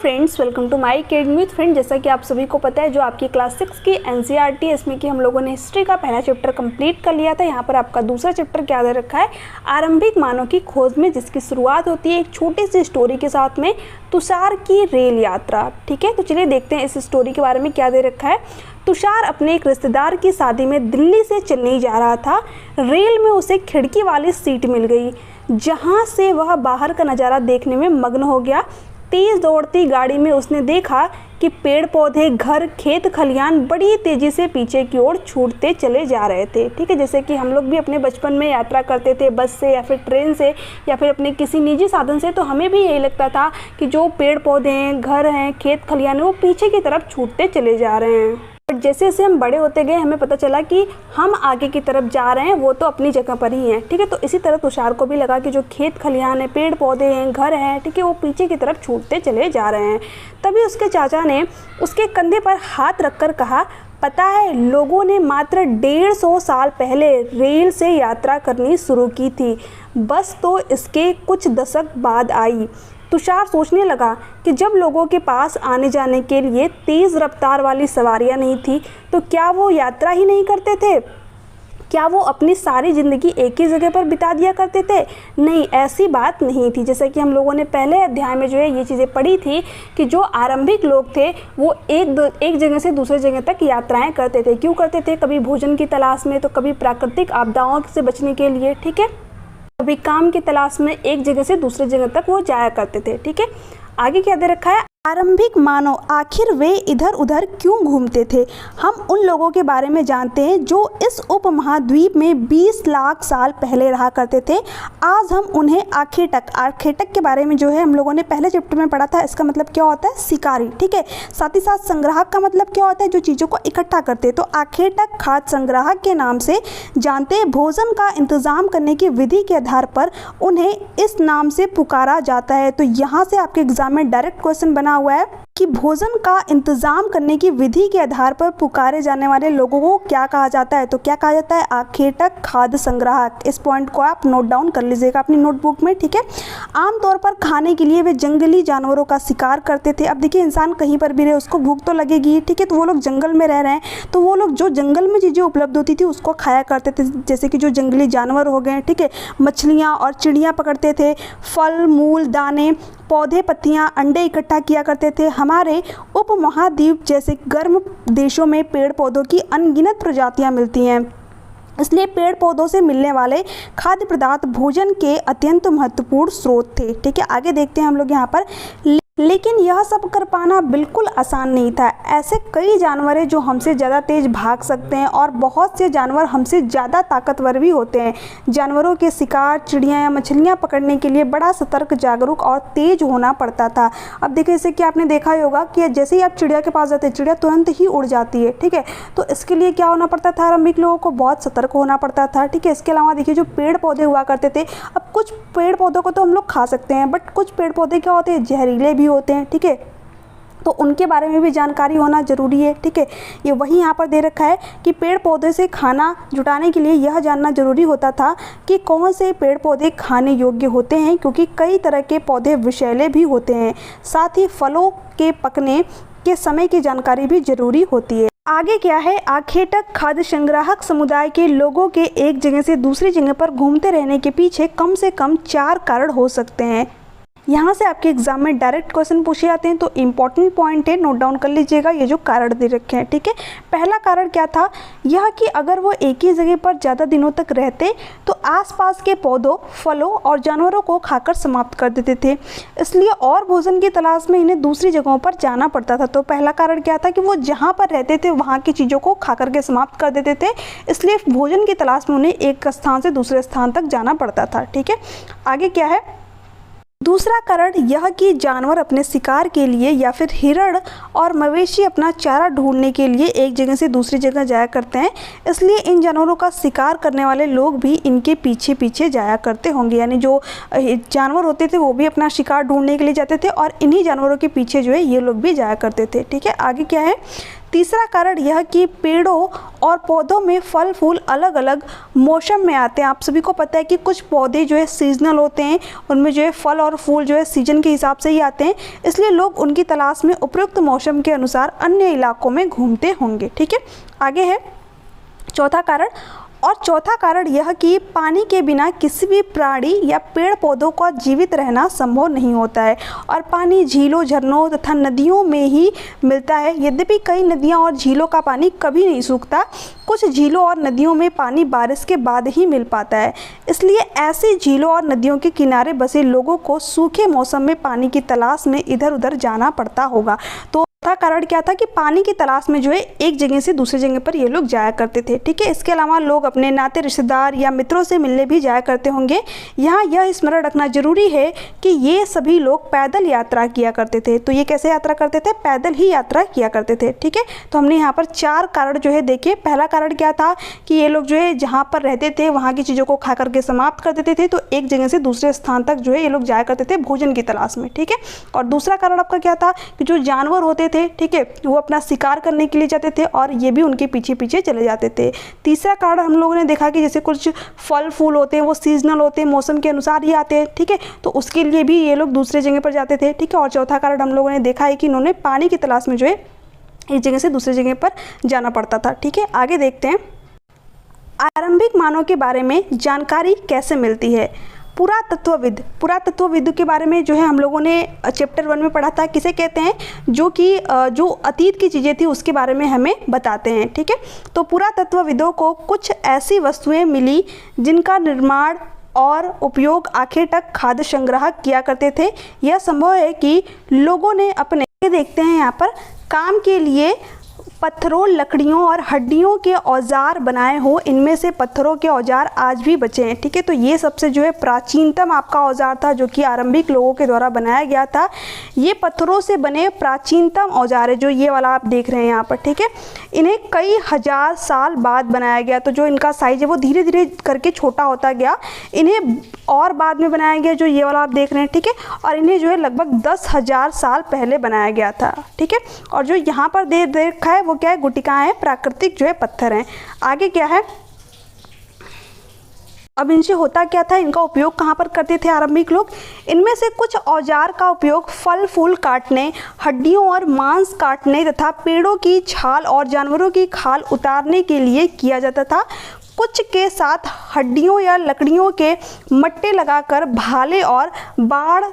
Friends, welcome to my academy. Friend, जैसा कि आप सभी को पता है, जो आपकी क्लास 6 की एनसीईआरटी है, इसमें कि हम लोगों ने हिस्ट्री का पहला चैप्टर कंप्लीट कर लिया था। यहाँ पर आपका दूसरा चैप्टर क्या दे रखा है, आरंभिक मानव की खोज में, जिसकी शुरुआत होती है एक छोटी सी स्टोरी के साथ में, तुषार की रेल यात्रा। ठीक है, तो चलिए देखते हैं इस स्टोरी के बारे में क्या दे रखा है। तुषार अपने एक रिश्तेदार की शादी में दिल्ली से चेन्नई जा रहा था। रेल में उसे खिड़की वाली सीट मिल गई, जहाँ से वह बाहर का नज़ारा देखने में मग्न हो गया। तेज़ दौड़ती गाड़ी में उसने देखा कि पेड़ पौधे, घर, खेत खलियान बड़ी तेज़ी से पीछे की ओर छूटते चले जा रहे थे। ठीक है, जैसे कि हम लोग भी अपने बचपन में यात्रा करते थे बस से या फिर ट्रेन से या फिर अपने किसी निजी साधन से, तो हमें भी यही लगता था कि जो पेड़ पौधे हैं, घर हैं, खेत खलियान हैं, वो पीछे की तरफ छूटते चले जा रहे हैं। बट जैसे जैसे हम बड़े होते गए, हमें पता चला कि हम आगे की तरफ जा रहे हैं, वो तो अपनी जगह पर ही हैं। ठीक है, तो इसी तरह तुषार को भी लगा कि जो खेत खलियान है, पेड़ पौधे हैं, घर हैं, ठीक है, वो पीछे की तरफ छूटते चले जा रहे हैं। तभी उसके चाचा ने उसके कंधे पर हाथ रखकर कहा, पता है, लोगों ने मात्र 150 साल पहले रेल से यात्रा करनी शुरू की थी, बस तो इसके कुछ दशक बाद आई। तुषार सोचने लगा कि जब लोगों के पास आने जाने के लिए तेज़ रफ्तार वाली सवारियां नहीं थी, तो क्या वो यात्रा ही नहीं करते थे? क्या वो अपनी सारी ज़िंदगी एक ही जगह पर बिता दिया करते थे? नहीं, ऐसी बात नहीं थी। जैसा कि हम लोगों ने पहले अध्याय में जो है ये चीज़ें पढ़ी थी कि जो आरंभिक लोग थे वो एक जगह से दूसरे जगह तक यात्राएं करते थे। क्यों करते थे? कभी भोजन की तलाश में, तो कभी प्राकृतिक आपदाओं से बचने के लिए, ठीक है, कभी काम की तलाश में एक जगह से दूसरी जगह तक वो जाया करते थे। ठीक है, आगे क्या दे रखा है, आरंभिक मानव आखिर वे इधर उधर क्यों घूमते थे? हम उन लोगों के बारे में जानते हैं जो इस उपमहाद्वीप में 20 लाख साल पहले रहा करते थे। आज हम उन्हें आर्किटेक्ट के बारे में जो है हम लोगों ने पहले चैप्टर में पढ़ा था। इसका मतलब क्या होता है? शिकारी। ठीक है, साथ ही साथ संग्राहक का मतलब क्या होता है? जो चीज़ों को इकट्ठा करते। तो आर्किटेक्ट खाद्य संग्राहक के नाम से जानते हैं। भोजन का इंतजाम करने की विधि के आधार पर उन्हें इस नाम से पुकारा जाता है। तो यहाँ से आपके एग्जाम में डायरेक्ट क्वेश्चन बना हुआ है कि भोजन का इंतजाम करने की विधि के आधार पर पुकारे जाने वाले लोगों को क्या कहा जाता है? तो क्या कहा जाता है? आर्किटेक्ट खाद्य संग्राहक। इस पॉइंट को आप नोट डाउन कर लीजिएगा अपनी नोटबुक में। ठीक है, आमतौर पर खाने के लिए वे जंगली जानवरों का शिकार करते थे। अब देखिए, इंसान कहीं पर भी रहे, उसको भूख तो लगेगी। ठीक है, तो वो लोग जंगल में रह रहे हैं, तो वो लोग जो जंगल में चीज़ें उपलब्ध होती थी उसको खाया करते थे। जैसे कि जो जंगली जानवर हो गए, ठीक है, मछलियाँ और चिड़ियाँ पकड़ते थे, फल मूल, दाने, पौधे, पत्तियाँ, अंडे इकट्ठा किया करते थे। हमारे उपमहाद्वीप जैसे गर्म देशों में पेड़ पौधों की अनगिनत प्रजातियां मिलती हैं, इसलिए पेड़ पौधों से मिलने वाले खाद्य पदार्थ भोजन के अत्यंत महत्वपूर्ण स्रोत थे। ठीक है, आगे देखते हैं हम लोग यहाँ पर। लेकिन यह सब कर पाना बिल्कुल आसान नहीं था। ऐसे कई जानवर हैं जो हमसे ज़्यादा तेज़ भाग सकते हैं और बहुत से जानवर हमसे ज़्यादा ताकतवर भी होते हैं। जानवरों के शिकार, चिड़ियाँ या मछलियाँ पकड़ने के लिए बड़ा सतर्क, जागरूक और तेज़ होना पड़ता था। अब देखिए, जैसे कि आपने देखा ही होगा कि जैसे ही आप चिड़िया के पास जाते हैं, चिड़िया तुरंत ही उड़ जाती है। ठीक है, तो इसके लिए क्या होना पड़ता था? आरंभिक लोगों को बहुत सतर्क होना पड़ता था। ठीक है, इसके अलावा देखिए, जो पेड़ पौधे हुआ करते थे, अब कुछ पेड़ पौधों को तो हम लोग खा सकते हैं, बट कुछ पेड़ पौधे क्या होते हैं? जहरीले भी होते हैं। ठीक है, तो उनके बारे में भी जानकारी होना जरूरी है। ठीक है, ये वही यहाँ पर दे रखा है कि पेड़ पौधे से खाना जुटाने के लिए यह जानना जरूरी होता था कि कौन से पेड़ पौधे खाने योग्य होते हैं, क्योंकि कई तरह के पौधे विषैले भी होते हैं। साथ ही फलों के पकने के समय की जानकारी भी जरूरी होती है। आगे क्या है, आर्किटेक्ट खाद्य संग्राहक समुदाय के लोगों के एक जगह से दूसरी जगह पर घूमते रहने के पीछे कम से कम 4 कारण हो सकते हैं। यहाँ से आपके एग्जाम में डायरेक्ट क्वेश्चन पूछे जाते हैं, तो इम्पॉर्टेंट पॉइंट है, नोट डाउन कर लीजिएगा ये जो कारण दे रखे हैं। ठीक है, पहला कारण क्या था? यह कि अगर वो एक ही जगह पर ज़्यादा दिनों तक रहते तो आसपास के पौधों, फलों और जानवरों को खाकर समाप्त कर देते थे, इसलिए और भोजन की तलाश में इन्हें दूसरी जगहों पर जाना पड़ता था। तो पहला कारण क्या था कि वो जहाँ पर रहते थे वहाँ की चीज़ों को खा करके समाप्त कर देते थे, इसलिए भोजन की तलाश में उन्हें एक स्थान से दूसरे स्थान तक जाना पड़ता था। ठीक है, आगे क्या है, दूसरा कारण यह कि जानवर अपने शिकार के लिए या फिर हिरण और मवेशी अपना चारा ढूंढने के लिए एक जगह से दूसरी जगह जाया करते हैं, इसलिए इन जानवरों का शिकार करने वाले लोग भी इनके पीछे पीछे जाया करते होंगे। यानी जो जानवर होते थे वो भी अपना शिकार ढूंढने के लिए जाते थे और इन्हीं जानवरों के पीछे जो है ये लोग भी जाया करते थे। ठीक है, आगे क्या है, तीसरा कारण यह कि पेड़ों और पौधों में फल फूल अलग अलग मौसम में आते हैं। आप सभी को पता है कि कुछ पौधे जो है सीजनल होते हैं, उनमें जो है फल और फूल जो है सीजन के हिसाब से ही आते हैं, इसलिए लोग उनकी तलाश में उपयुक्त मौसम के अनुसार अन्य इलाकों में घूमते होंगे। ठीक है, आगे है चौथा कारण। और चौथा कारण यह कि पानी के बिना किसी भी प्राणी या पेड़ पौधों का जीवित रहना संभव नहीं होता है और पानी झीलों, झरनों तथा नदियों में ही मिलता है। यद्यपि कई नदियां और झीलों का पानी कभी नहीं सूखता, कुछ झीलों और नदियों में पानी बारिश के बाद ही मिल पाता है, इसलिए ऐसी झीलों और नदियों के किनारे बसे लोगों को सूखे मौसम में पानी की तलाश में इधर उधर जाना पड़ता होगा। तो चौथा कारण क्या था कि पानी की तलाश में जो है एक जगह से दूसरी जगह पर ये लोग जाया करते थे। ठीक है, इसके अलावा लोग अपने नाते रिश्तेदार या मित्रों से मिलने भी जाया करते होंगे। यहाँ यह स्मरण रखना जरूरी है कि ये सभी लोग पैदल यात्रा किया करते थे। तो ये कैसे यात्रा करते थे? पैदल ही यात्रा किया करते थे। ठीक है, तो हमने यहाँ पर 4 कारण जो है देखे। पहला कारण क्या था कि ये लोग जो है जहाँ पर रहते थे वहाँ की चीज़ों को खा करके समाप्त कर देते थे, तो एक जगह से दूसरे स्थान तक जो है ये लोग जाया करते थे भोजन की तलाश में। ठीक है, और दूसरा कारण आपका क्या था कि जो जानवर होते थे, ठीक है, वो अपना शिकार करने के लिए जाते थे और ये भी उनके पीछे पीछे चले जाते थे। तीसरा कारण हम लोगों ने देखा कि जैसे कुछ फल फूल होते हैं वो सीजनल होते हैं, मौसम के अनुसार ही आते हैं। ठीक है, तो उसके लिए भी ये लोग दूसरे जगह पर जाते थे। ठीक है, और चौथा कारण हम लोगों ने देखा है कि इन्होंने पानी की तलाश में जो है एक जगह से दूसरी जगह पर जाना पड़ता था। ठीक है, आगे देखते हैं आरंभिक मानव के बारे में जानकारी कैसे मिलती है। पुरातत्वविद के बारे में जो है हम लोगों ने चैप्टर 1 में पढ़ा था। किसे कहते हैं? जो अतीत की चीज़ें थी उसके बारे में हमें बताते हैं। ठीक है, तो पुरातत्वविदों को कुछ ऐसी वस्तुएं मिली जिनका निर्माण और उपयोग आखिर तक खाद्य संग्रह किया करते थे। यह संभव है कि लोगों ने अपने, देखते हैं यहाँ पर, काम के लिए पत्थरों, लकड़ियों और हड्डियों के औजार बनाए हो। इनमें से पत्थरों के औजार आज भी बचे हैं। ठीक है, तो ये सबसे जो है प्राचीनतम आपका औजार था जो कि आरंभिक लोगों के द्वारा बनाया गया था। ये पत्थरों से बने प्राचीनतम औजार है जो ये वाला आप देख रहे हैं यहाँ पर। ठीक है, इन्हें कई हजार साल बाद बनाया गया, तो जो इनका साइज है वो धीरे धीरे करके छोटा होता गया। इन्हें और बाद में बनाया गया जो ये वाला आप देख रहे हैं। ठीक है, और इन्हें जो है लगभग 10,000 साल पहले बनाया गया था। ठीक है, और जो यहाँ पर देख रखा है वो क्या है? गुटिकाएं हैं, प्राकृतिक जो है पत्थर हैं। आगे क्या है? अब इनसे होता क्या था, इनका उपयोग कहाँ पर करते थे आरंभिक लोग? इनमें से कुछ औजार का उपयोग फल फूल काटने, हड्डियों और मांस काटने तथा पेड़ों की छाल और जानवरों की खाल उतारने के लिए किया जाता था। कुछ के साथ हड्डियों या लकड़ियों के मट्टे लगाकर भाले और बाड़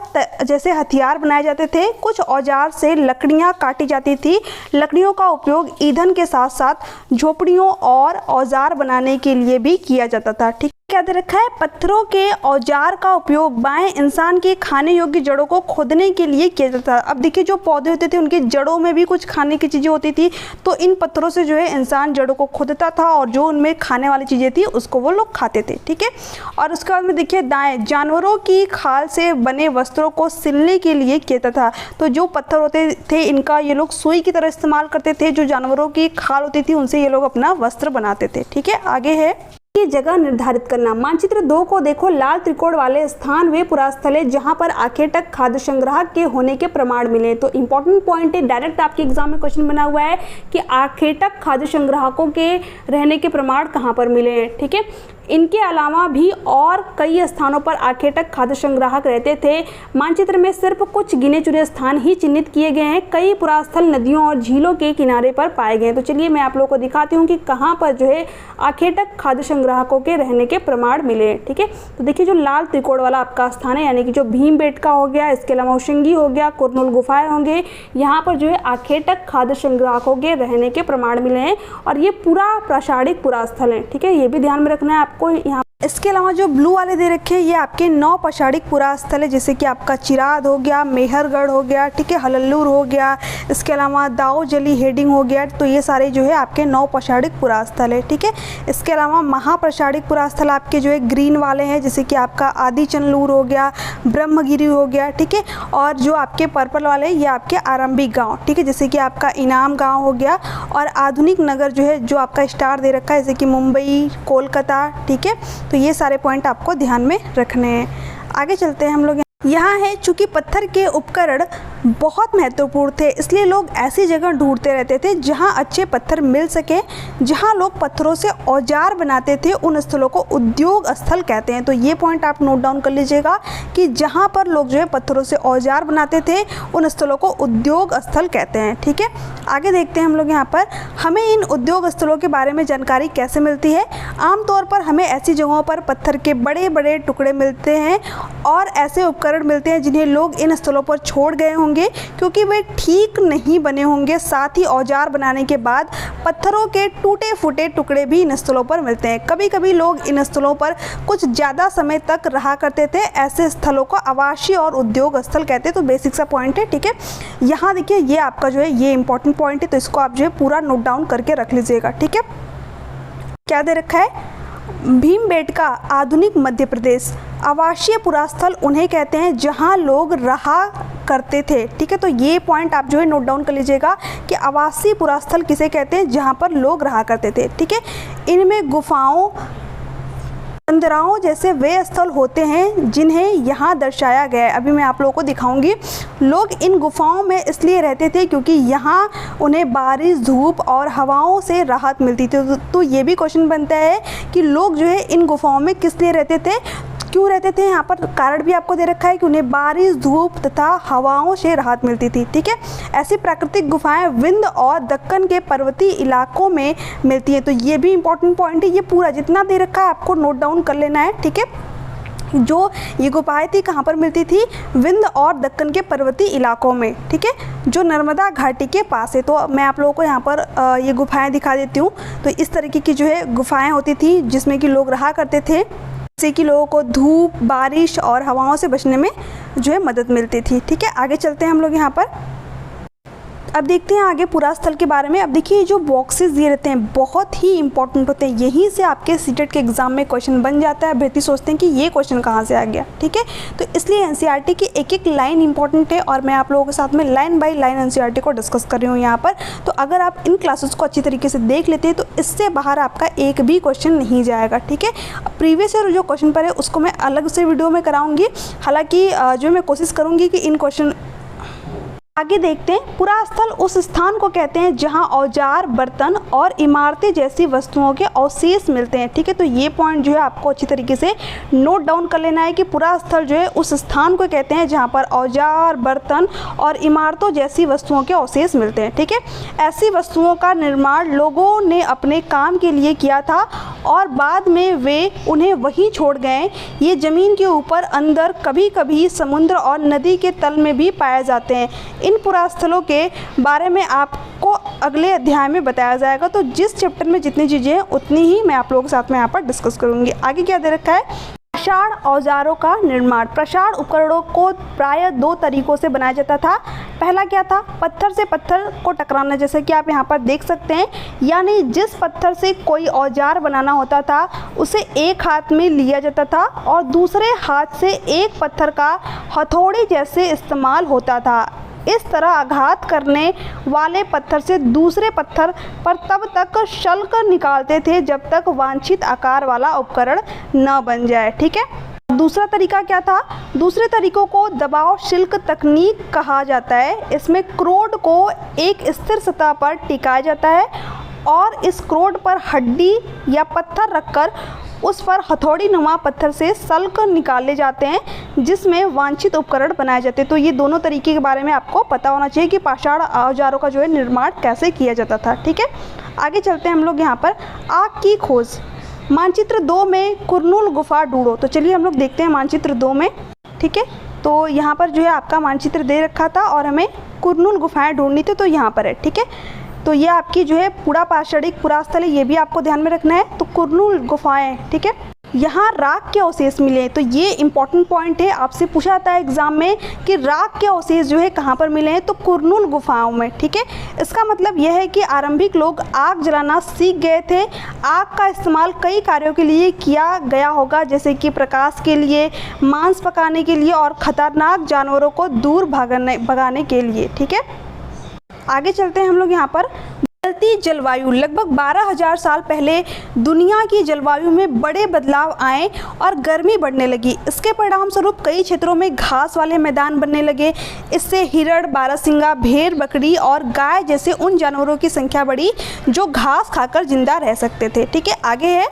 जैसे हथियार बनाए जाते थे। कुछ औजार से लकड़ियां काटी जाती थी। लकड़ियों का उपयोग ईंधन के साथ साथ झोपड़ियों और औजार बनाने के लिए भी किया जाता था। ठीक, क्या दे रखा है? पत्थरों के औजार का उपयोग बाएं इंसान के खाने योग्य जड़ों को खोदने के लिए किया जाता था। अब देखिए, जो पौधे होते थे उनकी जड़ों में भी कुछ खाने की चीज़ें होती थी, तो इन पत्थरों से जो है इंसान जड़ों को खोदता था और जो उनमें खाने वाली चीज़ें थी उसको वो लोग खाते थे। ठीक है, और उसके बाद में देखिए दाएं, जानवरों की खाल से बने वस्त्रों को सिलने के लिए किया था। तो जो पत्थर होते थे इनका ये लोग सुई की तरह इस्तेमाल करते थे। जो जानवरों की खाल होती थी उनसे ये लोग अपना वस्त्र बनाते थे। ठीक है, आगे है की जगह निर्धारित करना। मानचित्र 2 को देखो। लाल त्रिकोण वाले स्थान वे पुरास्थल है जहां पर आखिर तक खाद्य संग्रह के होने के प्रमाण मिले। तो इंपॉर्टेंट पॉइंट है, डायरेक्ट आपके एग्जाम में क्वेश्चन बना हुआ है कि आखिर तक खाद्य संग्राहकों के रहने के प्रमाण कहां पर मिले हैं। ठीक है, इनके अलावा भी और कई स्थानों पर आखिर तक खाद्य संग्राहक रहते थे। मानचित्र में सिर्फ कुछ गिने चुने स्थान ही चिन्हित किए गए हैं। कई पुरास्थल नदियों और झीलों के किनारे पर पाए गए। तो चलिए मैं आप लोगों को दिखाती हूँ कि कहाँ पर जो है आखिर तक खाद्य संग्राहकों के रहने के प्रमाण मिले। ठीक है, तो देखिए जो लाल त्रिकोण वाला आपका स्थान है, यानी कि जो भीमबेटका हो गया, इसके अलावा होशंगी हो गया, कुरनूल गुफाएं होंगे, यहाँ पर जो है आखिर तक खाद्य संग्राहकों के रहने के प्रमाण मिले हैं और ये पूरा प्रासादिक पुरास्थल है। ठीक है, ये भी ध्यान में रखना है आपको यहाँ। इसके अलावा जो ब्लू वाले दे रखे हैं ये आपके 9 पौराणिक पुरास्थल है, जैसे कि आपका चिराद हो गया, मेहरगढ़ हो गया, ठीक है, हलल्लूर हो गया, इसके अलावा दाऊजली हेडिंग हो गया। तो ये सारे जो है आपके 9 पौराणिक पुरास्थल है। ठीक है, इसके अलावा महापौराणिक पुरास्थल आपके जो है ग्रीन वाले हैं, जैसे कि आपका आदिचनलूर हो गया, ब्रह्मगिरी हो गया। ठीक है, और जो आपके पर्पल वाले ये आपके आरंभिक गाँव, ठीक है, जैसे कि आपका इनाम गाँव हो गया। और आधुनिक नगर जो है जो आपका स्टार दे रखा है, जैसे कि मुंबई, कोलकाता। ठीक है, तो ये सारे पॉइंट आपको ध्यान में रखने हैं। आगे चलते हैं हम लोग। यहाँ है चूँकि पत्थर के उपकरण बहुत महत्वपूर्ण थे, इसलिए लोग ऐसी जगह ढूंढते रहते थे जहाँ अच्छे पत्थर मिल सके। जहाँ लोग पत्थरों से औजार बनाते थे उन स्थलों को उद्योग स्थल कहते हैं। तो ये पॉइंट आप नोट डाउन कर लीजिएगा कि जहाँ पर लोग जो है पत्थरों से औजार बनाते थे उन स्थलों को उद्योग स्थल कहते हैं। ठीक है, आगे देखते हैं हम लोग यहाँ पर हमें इन उद्योग स्थलों के बारे में जानकारी कैसे मिलती है। आमतौर पर हमें ऐसी जगहों पर पत्थर के बड़े बड़े टुकड़े मिलते हैं और ऐसे उपकरण मिलते हैं जिन्हें लोग इन स्थलों पर छोड़ गए होंगे क्योंकि वे ठीक नहीं बने होंगे। साथ ही औजार बनाने के बाद पत्थरों के टूटे फूटे टुकड़े भी इन स्थलों पर मिलते हैं। कभी कभी लोग इन स्थलों पर कुछ ज़्यादा समय तक रहा करते थे। ऐसे स्थलों को आवासीय और उद्योग स्थल कहते हैं। तो बेसिक सा पॉइंट है। ठीक है, यहाँ देखिए ये आपका जो है ये इंपॉर्टेंट पॉइंट है, तो इसको आप जो है पूरा नोट डाउन करके रख लीजिएगा। ठीक है, क्या दे रखा है, भीमबेटका आधुनिक मध्य प्रदेश। आवासीय पुरास्थल उन्हें कहते हैं जहां लोग रहा करते थे। ठीक है, तो ये पॉइंट आप जो है नोट डाउन कर लीजिएगा कि आवासीय पुरास्थल किसे कहते हैं, जहां पर लोग रहा करते थे। ठीक है, इनमें गुफाओं मंदिरों जैसे वे स्थल होते हैं जिन्हें यहाँ दर्शाया गया है। अभी मैं आप लोगों को दिखाऊंगी। लोग इन गुफाओं में इसलिए रहते थे क्योंकि यहाँ उन्हें बारिश, धूप और हवाओं से राहत मिलती थी। तो ये भी क्वेश्चन बनता है कि लोग जो है इन गुफाओं में किस लिए रहते थे, क्यों रहते थे। यहाँ पर कारण भी आपको दे रखा है कि उन्हें बारिश, धूप तथा हवाओं से राहत मिलती थी। ठीक है, ऐसी प्राकृतिक गुफाएं विंध्य और दक्कन के पर्वतीय इलाकों में मिलती है। तो ये भी इंपॉर्टेंट पॉइंट है। ये पूरा जितना दे रखा है आपको नोट डाउन कर लेना है। ठीक है, जो ये गुफाएं थी कहाँ पर मिलती थी, विंध्य और दक्कन के पर्वतीय इलाकों में। ठीक है, जो नर्मदा घाटी के पास है। तो मैं आप लोगों को यहाँ पर ये गुफाएं दिखा देती हूँ। तो इस तरीके की जो है गुफाएं होती थी जिसमें कि लोग रहा करते थे, जिससे कि लोगों को धूप, बारिश और हवाओं से बचने में जो है मदद मिलती थी। ठीक है, आगे चलते हैं हम लोग यहाँ पर। अब देखते हैं आगे पुरास्थल के बारे में। अब देखिए जो बॉक्सेस दिए रहते हैं बहुत ही इंपॉर्टेंट होते हैं। यहीं से आपके सीटेट के एग्जाम में क्वेश्चन बन जाता है। अभ्यर्थी सोचते हैं कि ये क्वेश्चन कहाँ से आ गया। ठीक है, तो इसलिए एनसीईआरटी की एक एक लाइन इंपॉर्टेंट है और मैं आप लोगों के साथ में लाइन बाय लाइन एनसीईआरटी को डिस्कस कर रही हूँ यहाँ पर। तो अगर आप इन क्लासेस को अच्छी तरीके से देख लेते हैं तो इससे बाहर आपका एक भी क्वेश्चन नहीं जाएगा। ठीक है, प्रीवियस ईयर जो क्वेश्चन पर है उसको मैं अलग से वीडियो में कराऊंगी। हालांकि जो मैं कोशिश करूँगी कि इन क्वेश्चन आगे देखते हैं। पुरास्थल उस स्थान को कहते हैं जहां औजार, बर्तन और इमारतें जैसी वस्तुओं के अवशेष मिलते हैं। ठीक है, तो ये पॉइंट जो है आपको अच्छी तरीके से नोट डाउन कर लेना है कि पुरास्थल जो है उस स्थान को कहते हैं जहां पर औजार, बर्तन और इमारतों जैसी वस्तुओं के अवशेष मिलते हैं। ठीक है, ऐसी वस्तुओं का निर्माण लोगों ने अपने काम के लिए किया था और बाद में वे उन्हें वहीं छोड़ गए। ये ज़मीन के ऊपर, अंदर, कभी कभी समुद्र और नदी के तल में भी पाए जाते हैं। इन पुरास्थलों के बारे में आपको अगले अध्याय में बताया जाएगा। तो जिस चैप्टर में जितनी चीज़ें हैं उतनी ही मैं आप लोगों के साथ में यहाँ पर डिस्कस करूँगी। आगे क्या दे रखा है, प्रसारण औजारों का निर्माण। प्रसारण उपकरणों को प्रायः दो तरीकों से बनाया जाता था। पहला क्या था, पत्थर से पत्थर को टकराना, जैसे कि आप यहाँ पर देख सकते हैं। यानी जिस पत्थर से कोई औजार बनाना होता था उसे एक हाथ में लिया जाता था और दूसरे हाथ से एक पत्थर का हथौड़ी जैसे इस्तेमाल होता था। इस तरह आघात करने वाले पत्थर से दूसरे पत्थर पर तब तक शल्क निकालते थे जब तक वांछित आकार वाला उपकरण न बन जाए। ठीक है, दूसरा तरीका क्या था, दूसरे तरीकों को दबाव शिल्क तकनीक कहा जाता है। इसमें क्रोड को एक स्थिर सतह पर टिकाया जाता है और इस क्रोड पर हड्डी या पत्थर रखकर उस पर हथौड़ी नुमा पत्थर से सल्क निकाले जाते हैं जिसमें वांछित उपकरण बनाए जाते हैं। तो ये दोनों तरीके के बारे में आपको पता होना चाहिए कि पाषाण औजारों का जो है निर्माण कैसे किया जाता था। ठीक है, आगे चलते हैं हम लोग यहाँ पर। आग की खोज, मानचित्र 2 में कुरनूल गुफा ढूंढो। तो चलिए हम लोग देखते हैं मानचित्र 2 में। ठीक है, तो यहाँ पर जो है आपका मानचित्र दे रखा था और हमें कुरनूल गुफाएँ ढूंढनी थी, तो यहाँ पर है। ठीक है, तो ये आपकी जो है पूरा पाषाणिक पुरास्थल है, ये भी आपको ध्यान में रखना है। तो कुरनूल गुफाएं, ठीक है, यहाँ राख के अवशेष मिले। तो ये इंपॉर्टेंट पॉइंट है, आपसे पूछा जाता है एग्जाम में कि राख के अवशेष जो है कहाँ पर मिले हैं, तो कुरनूल गुफाओं में। ठीक है, इसका मतलब यह है कि आरंभिक लोग आग जलाना सीख गए थे। आग का इस्तेमाल कई कार्यों के लिए किया गया होगा, जैसे कि प्रकाश के लिए, मांस पकाने के लिए और खतरनाक जानवरों को दूर भगाने के लिए। ठीक है, आगे चलते हैं हम लोग यहाँ पर। बदलती जलवायु। लगभग 12,000 साल पहले दुनिया की जलवायु में बड़े बदलाव आए और गर्मी बढ़ने लगी। इसके परिणाम स्वरूप कई क्षेत्रों में घास वाले मैदान बनने लगे। इससे हिरण, बारहसिंगा, भेड़, बकरी और गाय जैसे उन जानवरों की संख्या बढ़ी जो घास खाकर जिंदा रह सकते थे। ठीक है, आगे है,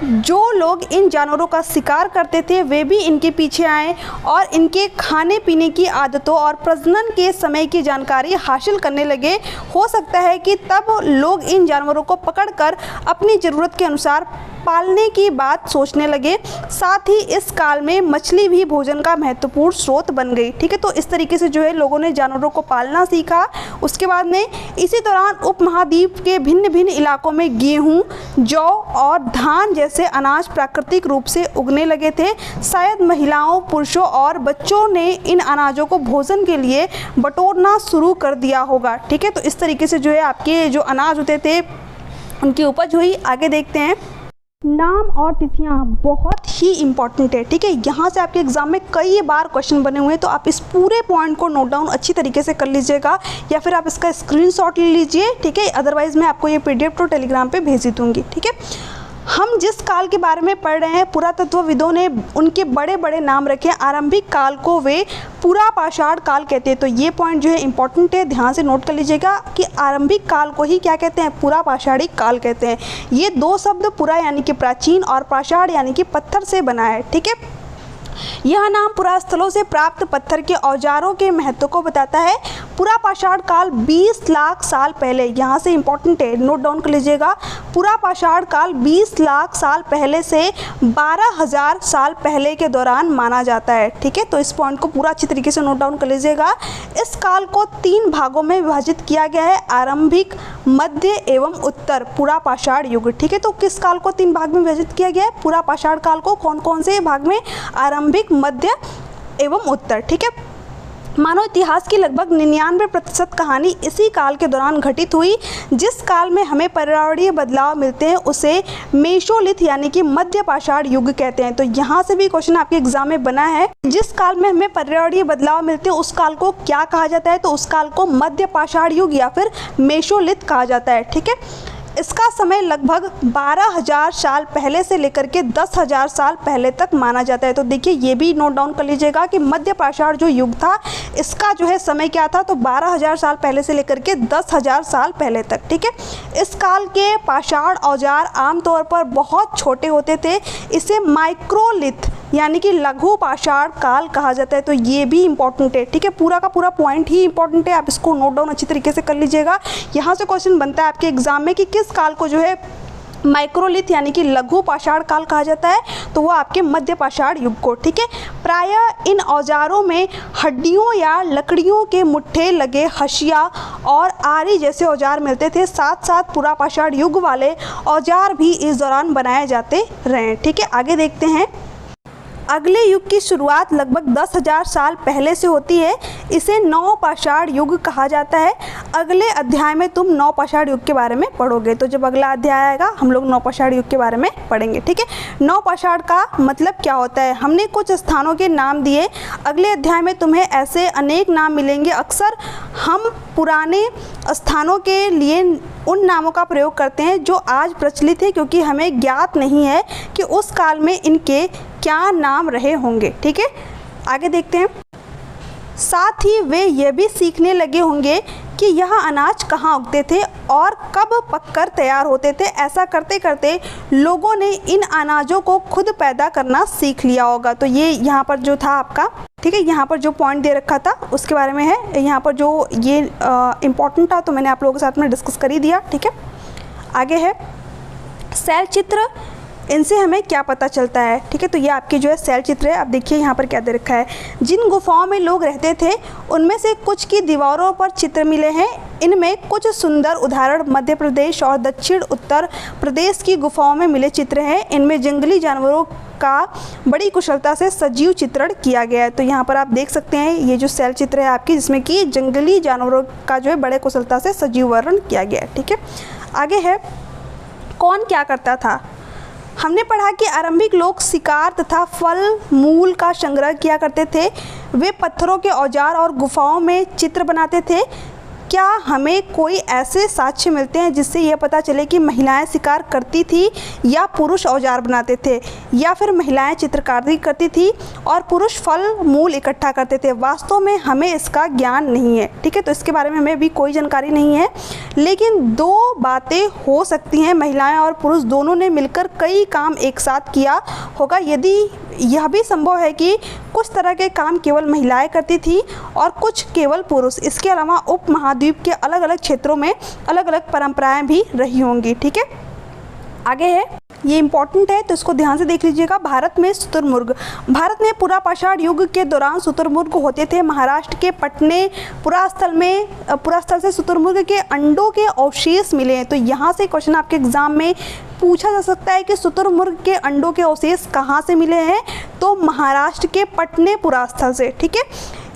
जो लोग इन जानवरों का शिकार करते थे वे भी इनके पीछे आए और इनके खाने पीने की आदतों और प्रजनन के समय की जानकारी हासिल करने लगे। हो सकता है कि तब लोग इन जानवरों को पकड़कर अपनी ज़रूरत के अनुसार पालने की बात सोचने लगे। साथ ही इस काल में मछली भी भोजन का महत्वपूर्ण स्रोत बन गई। ठीक है, तो इस तरीके से जो है लोगों ने जानवरों को पालना सीखा। उसके बाद में इसी दौरान उपमहाद्वीप के भिन्न भिन्न इलाकों में गेहूं, जौ और धान जैसे अनाज प्राकृतिक रूप से उगने लगे थे। शायद महिलाओं, पुरुषों और बच्चों ने इन अनाजों को भोजन के लिए बटोरना शुरू कर दिया होगा। ठीक है, तो इस तरीके से जो है आपके जो अनाज होते थे उनकी उपज हुई। आगे देखते हैं, नाम और तिथियां बहुत ही इंपॉर्टेंट है। ठीक है, यहाँ से आपके एग्जाम में कई बार क्वेश्चन बने हुए हैं, तो आप इस पूरे पॉइंट को नोट डाउन अच्छी तरीके से कर लीजिएगा या फिर आप इसका स्क्रीनशॉट ले लीजिए। ठीक है, अदरवाइज मैं आपको ये पीडीएफ तो टेलीग्राम पे भेज दूंगी। ठीक है, हम जिस काल के बारे में पढ़ रहे हैं, पुरातत्वविदों ने उनके बड़े बड़े नाम रखे। आरंभिक काल को वे पुरापाषाण काल कहते हैं। तो ये पॉइंट जो है इंपॉर्टेंट है, ध्यान से नोट कर लीजिएगा कि आरंभिक काल को ही क्या कहते हैं, पुरापाषाणिक काल कहते हैं। ये दो शब्द पुरा यानी कि प्राचीन और पाषाण यानी कि पत्थर से बना है। ठीक है, यह नाम पुरास्थलों से प्राप्त पत्थर के औजारों के महत्व को बताता है। पुरापाषाण काल 20 लाख साल पहले, यहाँ से इंपॉर्टेंट है, नोट डाउन कर लीजिएगा। पुरापाषाण काल 20 लाख साल पहले से 12,000 साल पहले के दौरान माना जाता है। ठीक है, तो इस पॉइंट को पूरा अच्छी तरीके से नोट डाउन कर लीजिएगा। इस काल को 3 भागों में विभाजित किया गया है, आरंभिक, मध्य एवं उत्तर पुरापाषाण युग। ठीक है, तो किस काल को 3 भाग में विभाजित किया गया है, पुरापाषाण काल को कौन कौन से भाग में, आरंभिक, मध्य एवं उत्तर। ठीक है, मानव इतिहास की लगभग 99% कहानी इसी काल के दौरान घटित हुई। जिस काल में हमें पर्यावरणीय बदलाव मिलते हैं उसे मेसोलिथ यानी कि मध्य पाषाण युग कहते हैं। तो यहाँ से भी क्वेश्चन आपके एग्जाम में बना है, जिस काल में हमें पर्यावरणीय बदलाव मिलते हैं उस काल को क्या कहा जाता है, तो उस काल को मध्य पाषाण युग या फिर मेसोलिथ कहा जाता है। ठीक है, इसका समय लगभग 12,000 साल पहले से लेकर के 10,000 साल पहले तक माना जाता है। तो देखिए ये भी नोट डाउन कर लीजिएगा कि मध्य पाषाण जो युग था इसका जो है समय क्या था, तो 12,000 साल पहले से लेकर के 10,000 साल पहले तक। ठीक है, इस काल के पाषाण औजार आमतौर पर बहुत छोटे होते थे। इसे माइक्रोलिथ यानी कि लघु पाषाण काल कहा जाता है। तो ये भी इंपॉर्टेंट है। ठीक है, पूरा का पूरा पॉइंट ही इंपॉर्टेंट है, आप इसको नोट डाउन अच्छी तरीके से कर लीजिएगा। यहाँ से क्वेश्चन बनता है आपके एग्जाम में कि किस काल को जो है माइक्रोलिथ यानी कि लघु पाषाण काल कहा जाता है, तो वो आपके मध्य पाषाण युग को। ठीक है, प्रायः इन औजारों में हड्डियों या लकड़ियों के मुट्ठे लगे हशिया और आरी जैसे औजार मिलते थे। साथ साथ पुरापाषाण युग वाले औजार भी इस दौरान बनाए जाते रहे। ठीक है, आगे देखते हैं। अगले युग की शुरुआत लगभग 10,000 साल पहले से होती है। इसे नवपाषाण युग कहा जाता है। अगले अध्याय में तुम नवपाषाण युग के बारे में पढ़ोगे, तो जब अगला अध्याय आएगा हम लोग नवपाषाण युग के बारे में पढ़ेंगे। ठीक है, नवपाषाण का मतलब क्या होता है, हमने कुछ स्थानों के नाम दिए। अगले अध्याय में तुम्हें ऐसे अनेक नाम मिलेंगे। अक्सर हम पुराने स्थानों के लिए उन नामों का प्रयोग करते हैं जो आज प्रचलित है, क्योंकि हमें ज्ञात नहीं है कि उस काल में इनके क्या नाम रहे होंगे। ठीक है, आगे देखते हैं। साथ ही वे यह भी सीखने लगे होंगे कि यह अनाज कहाँ उगते थे और कब पककर तैयार होते थे। ऐसा करते करते लोगों ने इन अनाजों को खुद पैदा करना सीख लिया होगा। तो ये यहाँ पर जो था आपका, ठीक है, यहाँ पर जो पॉइंट दे रखा था उसके बारे में है। यहाँ पर जो ये इम्पोर्टेंट था तो मैंने आप लोगों के साथ में डिस्कस कर ही दिया। ठीक है, आगे है शैल चित्र। इनसे हमें क्या पता चलता है। ठीक है, तो ये आपके जो है शैल चित्र है। अब देखिए यहाँ पर क्या दे रखा है। जिन गुफाओं में लोग रहते थे उनमें से कुछ की दीवारों पर चित्र मिले हैं। इनमें कुछ सुंदर उदाहरण मध्य प्रदेश और दक्षिण उत्तर प्रदेश की गुफाओं में मिले चित्र हैं। इनमें जंगली जानवरों का बड़ी कुशलता से सजीव चित्रण किया गया है। तो यहाँ पर आप देख सकते हैं ये जो शैल चित्र है आपकी, जिसमें कि जंगली जानवरों का जो है बड़े कुशलता से सजीव वर्णन किया गया है। ठीक है, आगे है कौन क्या करता था। हमने पढ़ा कि आरंभिक लोग शिकार तथा फल मूल का संग्रह किया करते थे। वे पत्थरों के औजार और गुफाओं में चित्र बनाते थे। क्या हमें कोई ऐसे साक्ष्य मिलते हैं जिससे यह पता चले कि महिलाएं शिकार करती थी या पुरुष औजार बनाते थे, या फिर महिलाएं चित्रकारी करती थी और पुरुष फल मूल इकट्ठा करते थे? वास्तव में हमें इसका ज्ञान नहीं है, ठीक है। तो इसके बारे में हमें भी कोई जानकारी नहीं है, लेकिन दो बातें हो सकती हैं, महिलाएं और पुरुष दोनों ने मिलकर कई काम एक साथ किया होगा। यदि यह भी संभव है कि कुछ तरह के काम केवल महिलाएं करती थी और कुछ केवल पुरुष। इसके अलावा उपमहाद्वीप के अलग अलग क्षेत्रों में अलग अलग परंपराएं भी रही होंगी, ठीक है। आगे है, ये इंपॉर्टेंट है तो इसको ध्यान से देख लीजिएगा। भारत में शुतुरमुर्ग। भारत में पुरापाषाण युग के दौरान शुतुरमुर्ग होते थे। महाराष्ट्र के पटने पुरास्थल से शुतुरमुर्ग के अंडों के अवशेष मिले हैं। तो यहाँ से क्वेश्चन आपके एग्जाम में पूछा जा सकता है कि शुतुरमुर्ग के अंडों के अवशेष कहाँ से मिले हैं? तो महाराष्ट्र के पटने पुरास्थल से, ठीक है।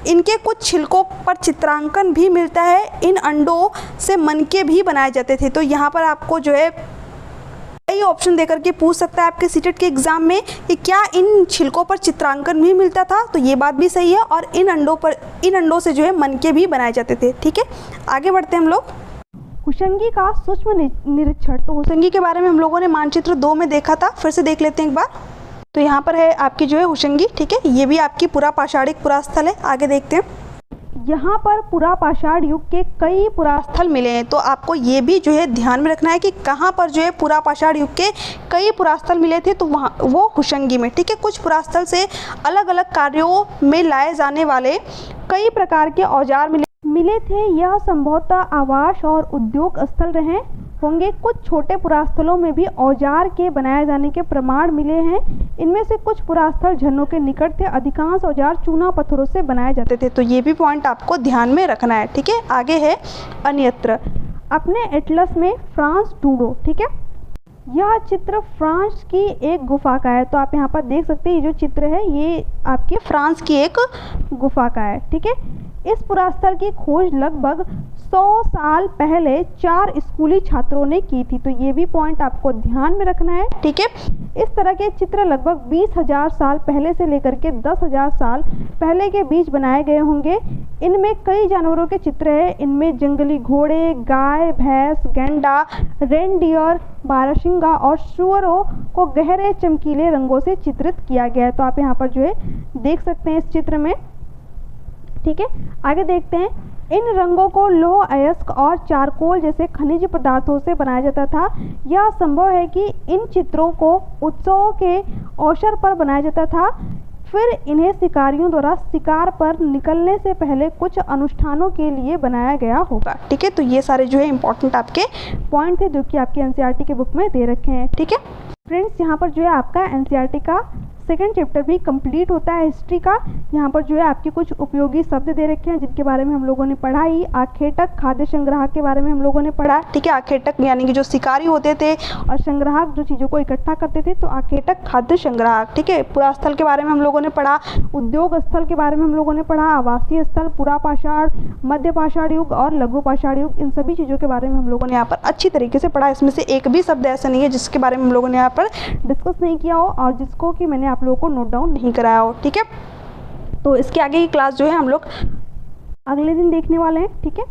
इनके कुछ छिलकों पर चित्रांकन भी मिलता है। इन अंडों से मनके भी बनाए जाते थे। तो यहाँ पर आपको जो है कई ऑप्शन देकर के पूछ सकता है आपके सीटेट के एग्जाम में कि क्या इन छिलकों पर चित्रांकन भी मिलता था? तो ये बात भी सही है, और इन अंडों से जो है मनके भी बनाए जाते थे, ठीक है। आगे बढ़ते हैं हम लोग। हुशंगी का सूक्ष्म निरीक्षण। तो हुशंगी के बारे में हम लोगों ने मानचित्र 2 में देखा था, फिर से देख लेते हैं एक बार। तो यहाँ पर है आपकी जो है हुशंगी, ठीक है। ये भी आपकी पुरापाषाणिक पुरास्थल है। आगे देखते हैं। यहाँ पर पुरापाषाण युग के कई पुरास्थल मिले हैं। तो आपको ये भी जो है ध्यान में रखना है कि कहाँ पर जो है पुरापाषाण युग के कई पुरास्थल मिले थे। तो वहाँ वो हुशंगी में, ठीक है। कुछ पुरास्थल से अलग अलग कार्यों में लाए जाने वाले कई प्रकार के औजार मिले थे। यह संभवतः आवास और उद्योग स्थल रहे होंगे। कुछ छोटे पुरास्थलों में भी औजार के बनाए जाने के प्रमाण मिले हैं। इनमें से कुछ पुरास्थल झरनों के निकट थे। अधिकांश औजार चूना पत्थरों से बनाए जाते थे। तो ये भी पॉइंट आपको ध्यान में रखना है, ठीक है। आगे है अन्यत्र। अपने एटलस में फ्रांस ढूंढो, ठीक है। यह चित्र फ्रांस की एक गुफा का है। तो आप यहाँ पर देख सकते हैं, ये जो चित्र है ये आपके फ्रांस की एक गुफा का है, ठीक है। इस पुरास्थल की खोज लगभग 100 साल पहले 4 स्कूली छात्रों ने की थी। तो ये भी पॉइंट आपको ध्यान में रखना है, ठीक है। इस तरह के चित्र लगभग 20,000 साल पहले से लेकर के 10,000 साल पहले के बीच बनाए गए होंगे। इनमें कई जानवरों के चित्र हैं। इनमें जंगली घोड़े, गाय, भैंस, गैंडा, रेनडियर, बारहसिंगा और सुअरों को गहरे चमकीले रंगों से चित्रित किया गया है। तो आप यहाँ पर जो है देख सकते हैं इस चित्र में, ठीक है। आगे देखते हैं। इन रंगों को लौह अयस्क और चारकोल जैसे खनिज पदार्थों से बनाया जाता था। यह संभव है कि इन चित्रों को उत्सवों के अवसर पर बनाया जाता था। फिर इन्हें शिकारियों द्वारा शिकार पर निकलने से पहले कुछ अनुष्ठानों के लिए बनाया गया होगा, ठीक है। तो ये सारे जो है इंपॉर्टेंट आपके पॉइंट थे जो कि आपके एनसीईआरटी के बुक में दे रखे हैं, ठीक है। फ्रेंड्स, यहाँ पर जो है आपका एनसीईआरटी का सेकंड चैप्टर भी कंप्लीट होता है हिस्ट्री का। यहाँ पर जो है आपके कुछ उपयोगी शब्द दे रखे हैं जिनके बारे में हम लोगों ने पढ़ा ही। आखेटक खाद्य संग्राहक के बारे में हम लोगों ने पढ़ा, ठीक है। आखेटक यानी कि जो शिकारी होते थे और संग्राहक जो चीज़ों को इकट्ठा करते थे, तो आखेटक खाद्य संग्राहक, ठीक है। पुरास्थल के बारे में हम लोगों ने पढ़ा, उद्योग स्थल के बारे में हम लोगों ने पढ़ा, आवासीय स्थल, पुरापाषाण, मध्यपाषाण युग और लघुपाषाण युग, इन सभी चीज़ों के बारे में हम लोगों ने यहाँ पर अच्छी तरीके से पढ़ा। इसमें से एक भी शब्द ऐसा नहीं है जिसके बारे में हम लोगों ने यहाँ पर डिस्कस नहीं किया हो और जिसको कि मैंने आप लोगों को नोट डाउन नहीं कराया हो, ठीक है। तो इसके आगे की क्लास जो है हम लोग अगले दिन देखने वाले हैं, ठीक है।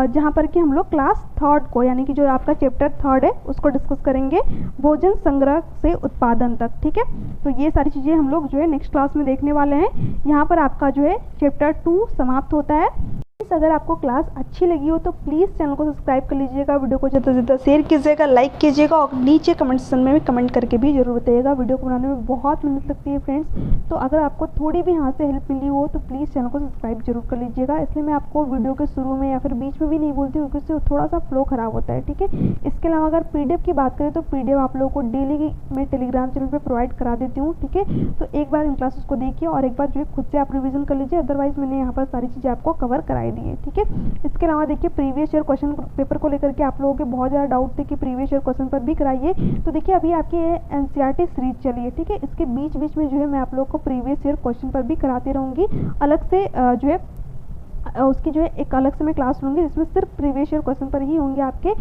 जहाँ पर कि हम लोग क्लास 3 को यानी कि जो आपका चैप्टर 3 है उसको डिस्कस करेंगे, भोजन संग्रह से उत्पादन तक, ठीक है। तो ये सारी चीज़ें हम लोग जो है नेक्स्ट क्लास में देखने वाले हैं। यहाँ पर आपका जो है चैप्टर 2 समाप्त होता है। अगर आपको क्लास अच्छी लगी हो तो प्लीज़ चैनल को सब्सक्राइब कर लीजिएगा, वीडियो को ज़्यादा से ज़्यादा शेयर कीजिएगा, लाइक कीजिएगा और नीचे कमेंट सेक्शन में भी कमेंट करके भी जरूर बताइएगा। वीडियो को बनाने में बहुत मेहनत लगती है फ्रेंड्स, तो अगर आपको थोड़ी भी यहाँ से हेल्प मिली हो तो प्लीज़ चैनल को सब्सक्राइब जरूर कर लीजिएगा। इसलिए मैं आपको वीडियो के शुरू में या फिर बीच में भी नहीं बोलती हूँ क्योंकि उससे थोड़ा सा फ्लो ख़राब होता है, ठीक है। इसके अलावा अगर PDF की बात करें तो PDF आप लोगों को डेली मैं टेलीग्राम चैनल पर प्रोवाइड करा देती हूँ, ठीक है। तो एक बार इन क्लासेस को देखिए और एक बार जो है खुद से आप रिविजन कर लीजिए, अदरवाइज मैंने यहाँ पर सारी चीज़ें आपको कवर कराई दी है, ठीक है। इसके अलावा देखिए प्रीवियस ईयर क्वेश्चन पेपर को लेकर के आप लोगों के बहुत ज़्यादा डाउट थे कि प्रीवियस ईयर क्वेश्चन पर भी कराइए। तो देखिए अभी आपकी एनसीईआरटी सीरीज चली है, ठीक है। इसके बीच बीच में जो है मैं आप लोगों को प्रीवियस ईयर क्वेश्चन पर भी कराती रहूँगी। अलग से जो है उसकी जो है एक अलग से मैं क्लास लूँगी जिसमें सिर्फ प्रीवियस ईयर क्वेश्चन पर ही होंगे आपके,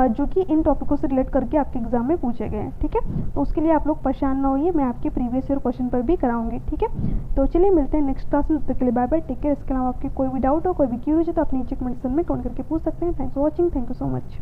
जो कि इन टॉपिकों से रिलेट करके आपके एग्जाम में पूछे गए हैं। ठीक है, तो उसके लिए आप लोग परेशान ना होइए, मैं आपके प्रीवियस ईयर क्वेश्चन पर भी कराऊंगी। ठीक है, तो चलिए मिलते हैं नेक्स्ट क्लास में, तब तक के लिए बाय बाय, टेक केयर। इसके अलावा आपकी कोई भी डाउट हो, कोई भी क्यूरी हो तो आप नीचे कमेंट सेक्शन में कमेंट करके पूछ सकते हैं। Thanks for watching, thank you so much.